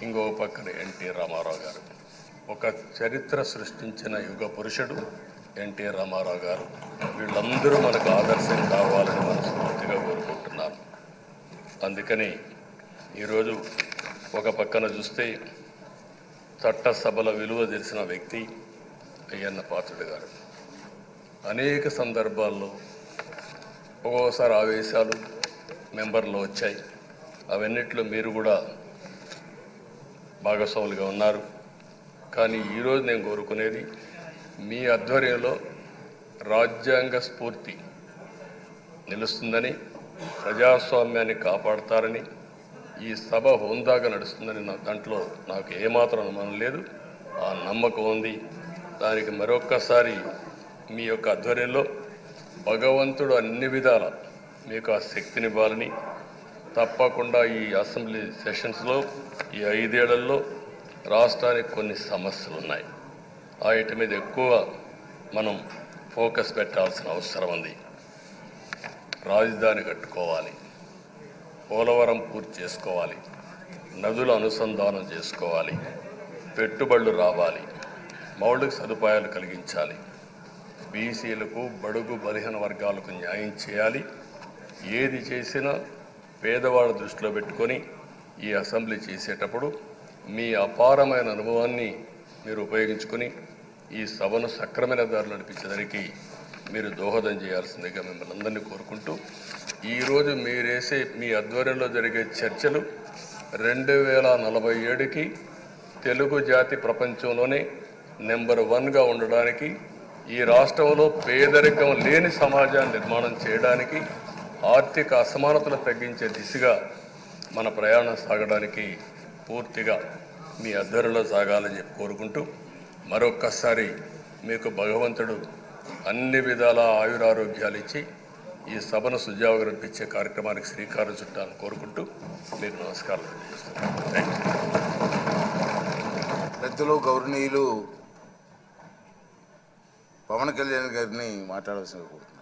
ఇంకో పక్కన ఎన్టీ రామారావు గారు. ఒక చరిత్ర సృష్టించిన యుగ పురుషుడు ఎన్టీ రామారావు గారు. వీళ్ళందరూ మనకు ఆదర్శం కావాలని మనస్ఫూర్తిగా కోరుకుంటున్నాను. అందుకని ఈరోజు ఒక పక్కన చూస్తే చట్టసభల విలువ తెలిసిన వ్యక్తి అయ్యన్న పాత్రుడు గారు. అనేక సందర్భాల్లో ఒక్కోసారి ఆవేశాలు మెంబర్లో వచ్చాయి. అవన్నిట్లో మీరు కూడా భాగస్వాములుగా ఉన్నారు. కానీ ఈరోజు నేను కోరుకునేది మీ ఆధ్వర్యంలో రాజ్యాంగ స్ఫూర్తి నిలుస్తుందని, ప్రజాస్వామ్యాన్ని కాపాడతారని, ఈ సభ హోందాగా నడుస్తుందని దాంట్లో నాకు ఏమాత్రం అనుమానం లేదు. ఆ నమ్మకం ఉంది. దానికి మరొక్కసారి మీ యొక్క ఆధ్వర్యంలో భగవంతుడు అన్ని విధాల మీకు ఆ శక్తినివ్వాలని, తప్పకుండా ఈ అసెంబ్లీ సెషన్స్లో ఈ 5 ఏళ్లలో రాష్ట్రానికి కొన్ని సమస్యలు ఉన్నాయి. వాటి మీద ఎక్కువ మనం ఫోకస్ పెట్టాల్సిన అవసరం ఉంది. రాజధాని కట్టుకోవాలి, పోలవరం పూర్తి చేసుకోవాలి, నదుల అనుసంధానం చేసుకోవాలి, పెట్టుబడులు రావాలి, మౌలిక సదుపాయాలు కలిగించాలి, బీసీలకు, బడుగు బలహీన వర్గాలకు న్యాయం చేయాలి. ఏది చేసినా పేదవాళ్ళ దృష్టిలో పెట్టుకొని ఈ అసెంబ్లీ చేసేటప్పుడు మీ అపారమైన అనుభవాన్ని మీరు ఉపయోగించుకొని ఈ సభను సక్రమైన దారిలో నడిపించడానికి మీరు దోహదం చేయాల్సిందిగా మిమ్మల్ని అందరినీ కోరుకుంటూ, ఈరోజు మీరేసే మీ ఆధ్వర్యంలో జరిగే చర్చలు 2047కి తెలుగు జాతి ప్రపంచంలోనే నెంబర్ 1గా ఉండడానికి, ఈ రాష్ట్రంలో పేదరికం లేని సమాజాన్ని నిర్మాణం చేయడానికి, ఆర్థిక అసమానతలు తగ్గించే దిశగా మన ప్రయాణం సాగడానికి పూర్తిగా మీ ఆధ్వర్యంలో సాగాలని చెప్పి కోరుకుంటూ, మరొక్కసారి మీకు భగవంతుడు అన్ని విధాల ఆయురారోగ్యాలు ఇచ్చి ఈ సభను సుజావుగా కార్యక్రమానికి శ్రీకారం చుట్టాలని కోరుకుంటూ మీకు నమస్కారం చేస్తున్నాను. పెద్దలు గౌరవనీయులు పవన్ కళ్యాణ్ గారిని మాట్లాడవలసిన కోరుతున్నాను.